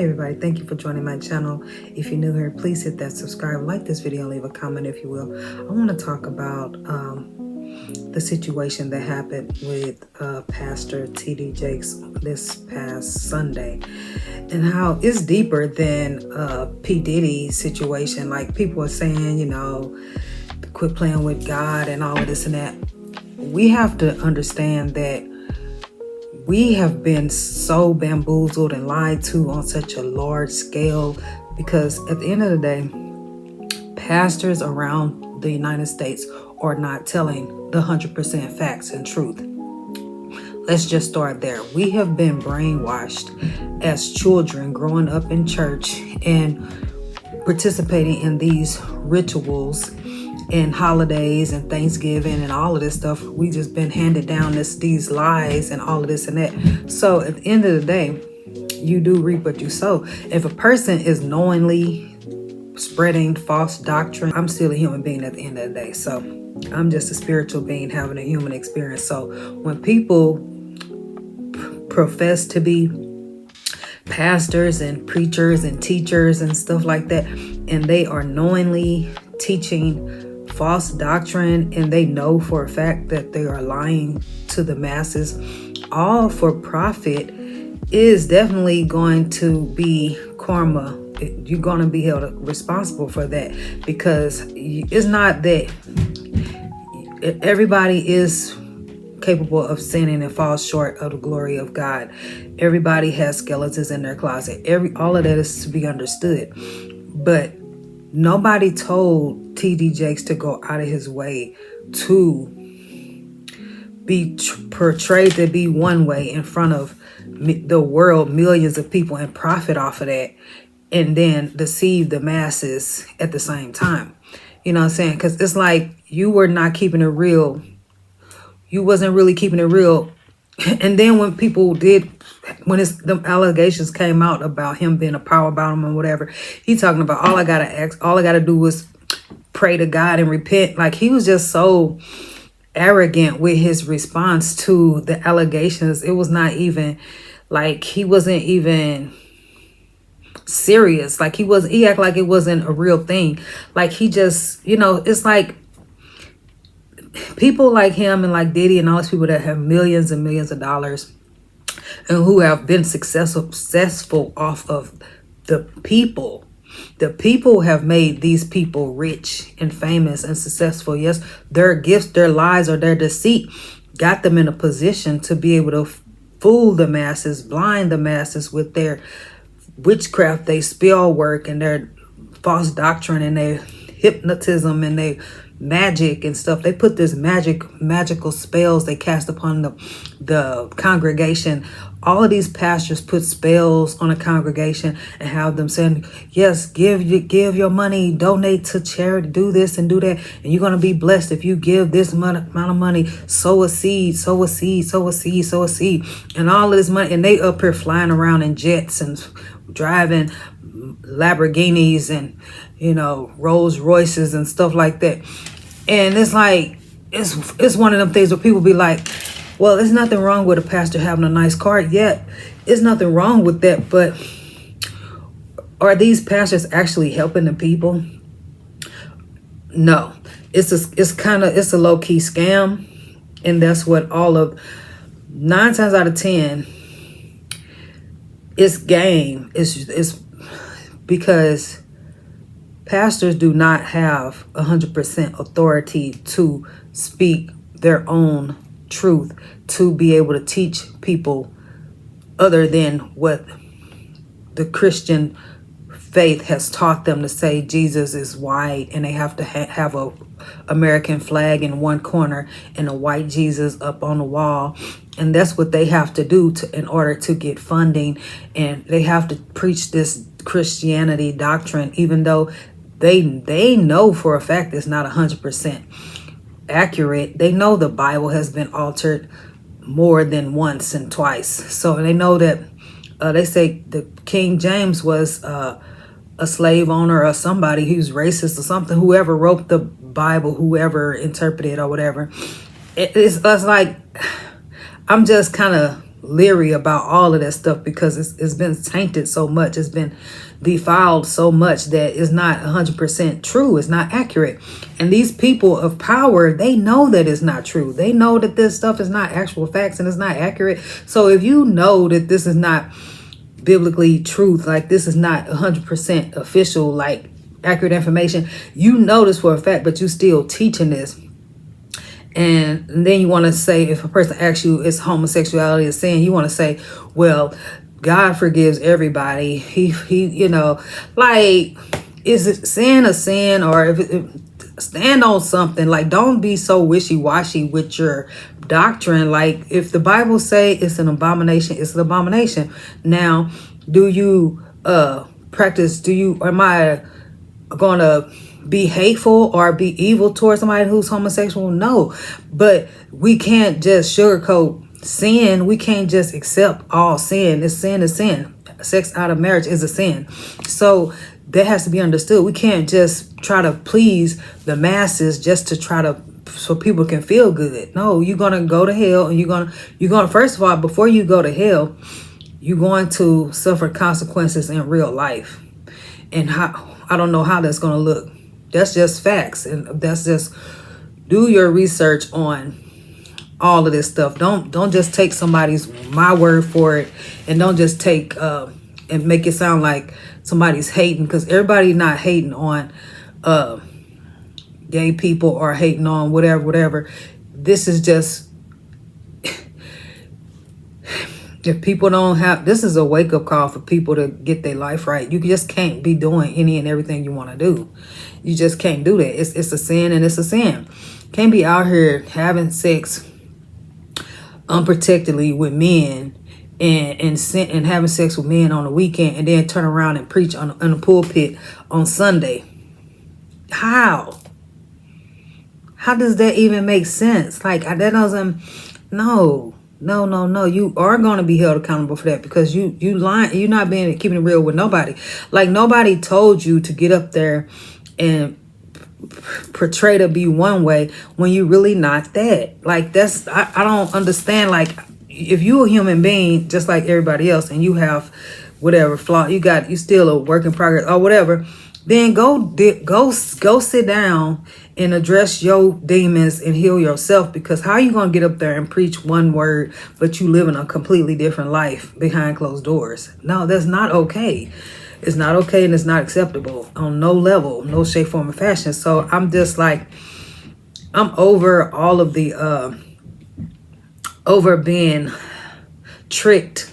Hi everybody, thank you for joining my channel. If you're new here, please hit that subscribe, like this video, leave a comment if you will. I want to talk about the situation that happened with Pastor T.D.Jakes this past Sunday, and how it's deeper than P. Diddy's situation. Like, people are saying, quit playing with God and all of this and that. We have to understand that we have been so bamboozled and lied to on such a large scale, because at the end of the day, pastors around the United States are not telling the 100% facts and truth. Let's just start there. We have been brainwashed as children growing up in church and participating in these rituals and holidays and Thanksgiving and all of this stuff. We just been handed down these lies and all of this and that. So at the end of the day, you do reap what you sow. If a person is knowingly spreading false doctrine, I'm still a human being at the end of the day. So I'm just a spiritual being having a human experience. So when people profess to be pastors and preachers and teachers and stuff like that, and they are knowingly teaching false doctrine, and they know for a fact that they are lying to the masses, all for profit, is definitely going to be karma. You're going to be held responsible for that, because it's not that everybody is capable of sinning and falls short of the glory of God. Everybody has skeletons in their closet. All of that is to be understood. But nobody told T.D.Jakes to go out of his way to be portrayed to be one way in front of the world, millions of people, and profit off of that, and then deceive the masses at the same time. You know what I'm saying? Because it's like you were not keeping it real. You wasn't really keeping it real. And then when people did, when the allegations came out about him being a power bottom or whatever, he talking about all I gotta do is pray to God and repent. Like, he was just so arrogant with his response to the allegations. It was not even like, he wasn't even serious. Like, he acted like it wasn't a real thing. Like, he just, it's like people like him and like Diddy and all these people that have millions and millions of dollars and who have been successful off of the people. The people have made these people rich and famous and successful. Yes, their gifts, their lies, or their deceit got them in a position to be able to fool the masses, blind the masses with their witchcraft, their spell work, and their false doctrine, and their hypnotism, and their magic and stuff. They put this magical spells they cast upon the congregation. All of these pastors put spells on a congregation and have them saying, yes, give your money, donate to charity, do this and do that, and you're going to be blessed if you give this amount of money, sow a seed, sow a seed, sow a seed, sow a seed, and all of this money. And they up here flying around in jets and driving Lamborghinis and Rolls Royces and stuff like that. And it's like, it's one of them things where people be like, well, there's nothing wrong with a pastor having a nice car. Yet there's nothing wrong with that, but are these pastors actually helping the people? No. It's a low-key scam, and that's what 9 times out of 10 it's game. It's because pastors do not have 100% authority to speak their own truth, to be able to teach people other than what the Christian faith has taught them to say. Jesus is white, and they have to have a American flag in one corner and a white Jesus up on the wall. And that's what they have to do in order to get funding. And they have to preach this Christianity doctrine, even though they know for a fact it's not 100% accurate. They know the Bible has been altered more than once and twice. So they know that they say the King James was a slave owner or somebody who's racist or something. Whoever wrote the Bible, whoever interpreted or whatever. It's like, I'm just kind of leery about all of that stuff because it's been tainted so much. It's been defiled so much that it's not 100% true. It's not accurate. And these people of power, they know that it's not true. They know that this stuff is not actual facts and it's not accurate. So if you know that this is not biblically truth, like this is not 100% official, like accurate information, you know this for a fact, but you still teaching this. And then you want to say, if a person asks you is homosexuality a sin, you want to say, well, God forgives everybody. He you know, like, is it sin a sin? Or if stand on something. Like, don't be so wishy-washy with your doctrine. Like, if the Bible say it's an abomination, it's an abomination. Now, do you practice, am I gonna be hateful or be evil towards somebody who's homosexual? No, but we can't just sugarcoat sin. We can't just accept all sin. It's sin is sin. Sex out of marriage is a sin. So that has to be understood. We can't just try to please the masses just to try to, so people can feel good. No, you're gonna go to hell, and you're gonna first of all, before you go to hell, you're going to suffer consequences in real life. And I don't know how that's gonna look. That's just facts, and that's just, do your research on all of this stuff. Don't just take my word for it, and don't just take and make it sound like somebody's hating, because everybody not hating on gay people or hating on whatever. This is just, if people don't have, this is a wake-up call for people to get their life right. You just can't be doing any and everything you want to do. You just can't do that. It's a sin, and it's a sin. Can't be out here having sex unprotectedly with men and having sex with men on the weekend, and then turn around and preach on the pulpit on Sunday. How does that even make sense? Like, that doesn't, no. You are going to be held accountable for that, because you lying. You're not keeping it real with nobody. Like, nobody told you to get up there and portray to be one way when you really not that. Like, that's, I don't understand. Like, if you a human being just like everybody else, and you have whatever flaw, you still a work in progress or whatever, then go sit down and address your demons and heal yourself. Because how are you going to get up there and preach one word, but you living a completely different life behind closed doors? No, that's not okay. It's not okay, and it's not acceptable on no level, no shape, form, or fashion. So I'm just like, I'm over all of the over being tricked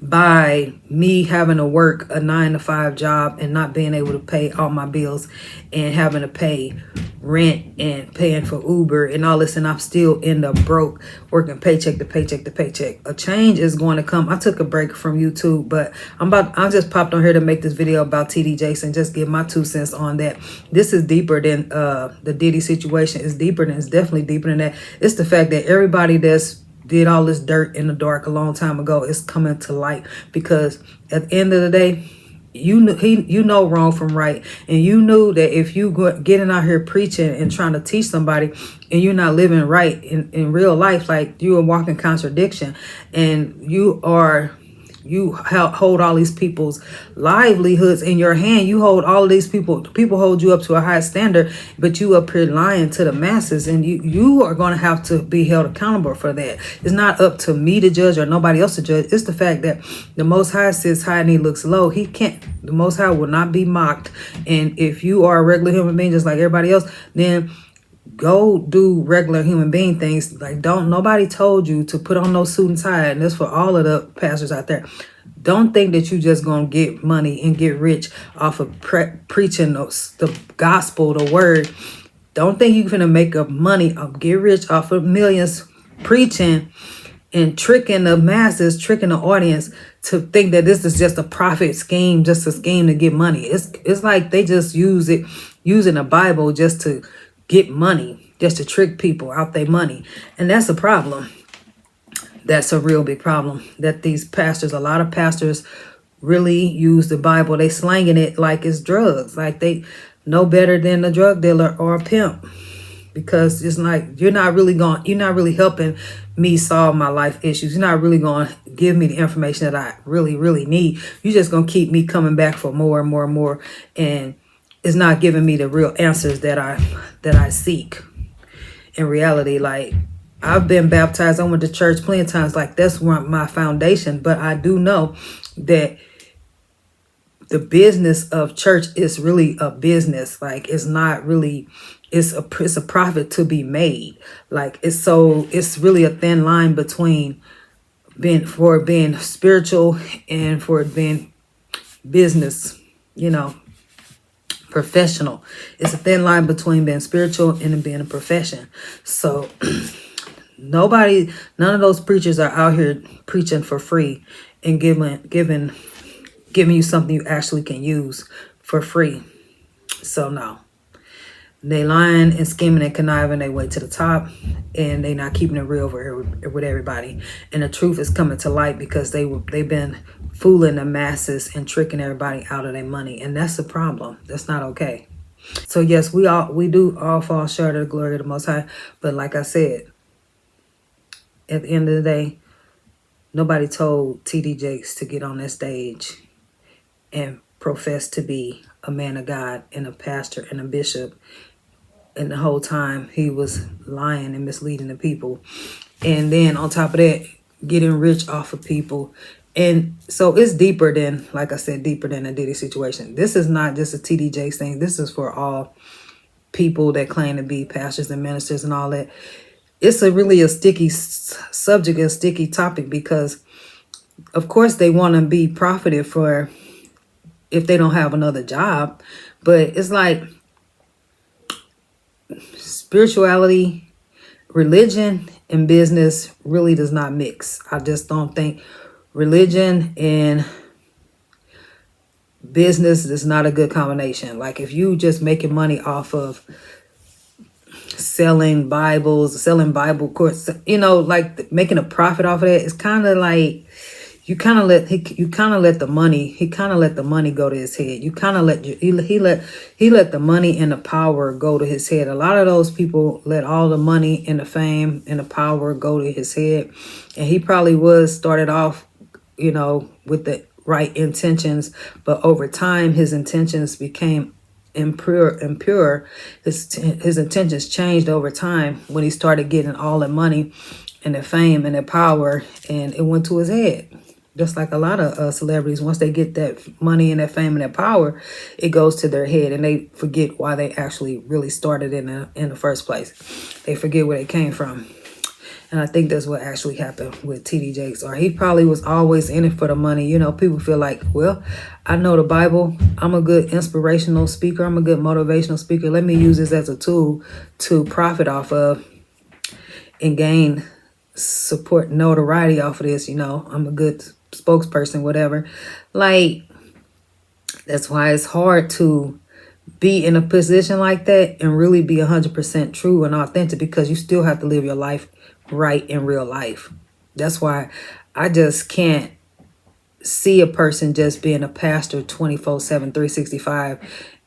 by me having to work a 9-to-5 job and not being able to pay all my bills, and having to pay rent and paying for Uber and all this, and I'm still end up broke, working paycheck to paycheck to paycheck. A change is going to come. I took a break from YouTube, but I just popped on here to make this video about T.D.Jakes and just give my 2 cents on that. This is deeper than the Diddy situation. It's definitely deeper than that. It's the fact that everybody that's did all this dirt in the dark a long time ago is coming to light, because at the end of the day, you know wrong from right, and you knew that if you getting out here preaching and trying to teach somebody, and you're not living right in real life, like, you are walking contradiction, and you hold all these people's livelihoods in your hand. You hold all of these people hold you up to a high standard, but you up here lying to the masses, and you are going to have to be held accountable for that. It's not up to me to judge or nobody else to judge. It's the fact that the Most High sits high and he looks low. The Most High will not be mocked. And if you are a regular human being just like everybody else, then go do regular human being things. Like, nobody told you to put on no suit and tie, and that's for all of the pastors out there. Don't think that you just gonna get money and get rich off of preaching the gospel, the word. Don't think you're gonna make up money or get rich off of millions preaching and tricking the masses, tricking the audience to think that this is just a profit scheme, just a scheme to get money. It's like they just using the Bible just to get money, just to trick people out their money. And that's a problem. That's a real big problem, that a lot of pastors really use the Bible. They slanging it like it's drugs, like they know better than a drug dealer or a pimp. because it's like you're not really helping me solve my life issues. You're not really going to give me the information that I really need. You're just going to keep me coming back for more and more and more, and it's not giving me the real answers that I seek. In reality, like, I've been baptized, I went to church plenty of times, like that's my foundation, but I do know that the business of church is really a business. Like, it's not really, it's a profit to be made. Like, it's really a thin line between being spiritual and for being business, professional. It's a thin line between being spiritual and being a profession. So none of those preachers are out here preaching for free and giving you something you actually can use for free. So no, they lying and scheming and conniving their way to the top, and they not keeping it real with everybody. And the truth is coming to light because they've been fooling the masses and tricking everybody out of their money, and that's the problem. That's not okay. So yes, we do all fall short of the glory of the Most High, but like I said, at the end of the day, nobody told T.D.Jakes to get on that stage and profess to be a man of God and a pastor and a bishop. And the whole time he was lying and misleading the people. And then on top of that, getting rich off of people. And so it's deeper than, like I said, deeper than a Diddy situation. This is not just a T.D.Jakes thing. This is for all people that claim to be pastors and ministers and all that. It's really a sticky subject, a sticky topic, because of course they want to be profited for if they don't have another job. But it's like spirituality, religion, and business really does not mix. I just don't think religion and business is not a good combination. Like, if you just making money off of selling Bibles, selling Bible course, like making a profit off of that, it's kind of like you kind of let the money go to his head. You kind of he let the money and the power go to his head. A lot of those people let all the money and the fame and the power go to his head, and he probably started off, with the right intentions, but over time his intentions became impure. His intentions changed over time when he started getting all the money and the fame and the power, and it went to his head. Just like a lot of celebrities, once they get that money and that fame and that power, it goes to their head, and they forget why they actually really started in the first place. They forget where they came from. And I think that's what actually happened with T.D. Jakes. Or he probably was always in it for the money. People feel like, well, I know the Bible. I'm a good inspirational speaker. I'm a good motivational speaker. Let me use this as a tool to profit off of and gain support, notoriety off of this. I'm a good spokesperson, whatever. Like, that's why it's hard to be in a position like that and really be 100% true and authentic, because you still have to live your life right in real life. That's why I just can't see a person just being a pastor 24/7, 365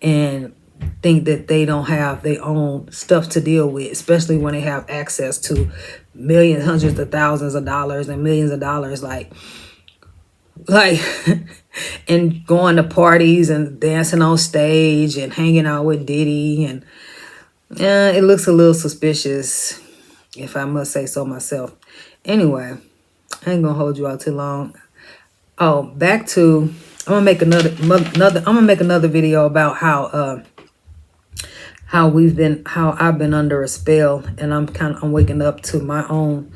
and think that they don't have their own stuff to deal with, especially when they have access to millions, hundreds of thousands of dollars and millions of dollars, like and going to parties and dancing on stage and hanging out with Diddy. And it looks a little suspicious, if I must say so myself. Anyway, I ain't gonna hold you out too long. Oh, back to, I'm gonna make another video about how I've been under a spell, and I'm waking up to my own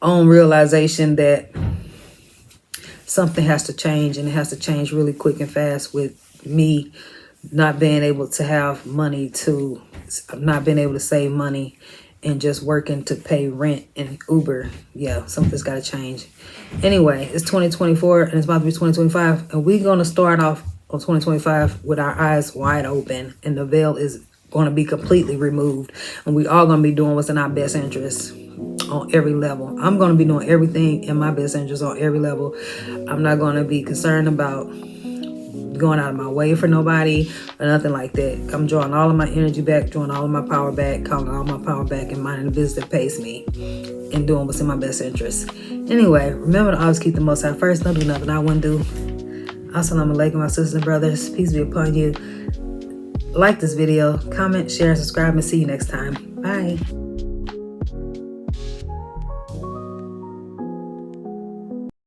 realization that something has to change, and it has to change really quick and fast, with me not being able to have money, not being able to save money, and just working to pay rent and Uber. Yeah, something's got to change. Anyway, it's 2024 and it's about to be 2025, and we're going to start off on 2025 with our eyes wide open, and the veil is going to be completely removed, and we all going to be doing what's in our best interest on every level. I'm going to be doing everything in my best interest on every level. I'm not going to be concerned about going out of my way for nobody or nothing like that. I'm drawing all of my energy back, drawing all of my power back, calling all my power back, and minding the business that pays me and doing what's in my best interest. Anyway, remember to always keep the Most High first. Don't do nothing I wouldn't do. Assalamu alaikum, my sisters and brothers. Peace be upon you. Like this video, comment, share, and subscribe, and see you next time. Bye.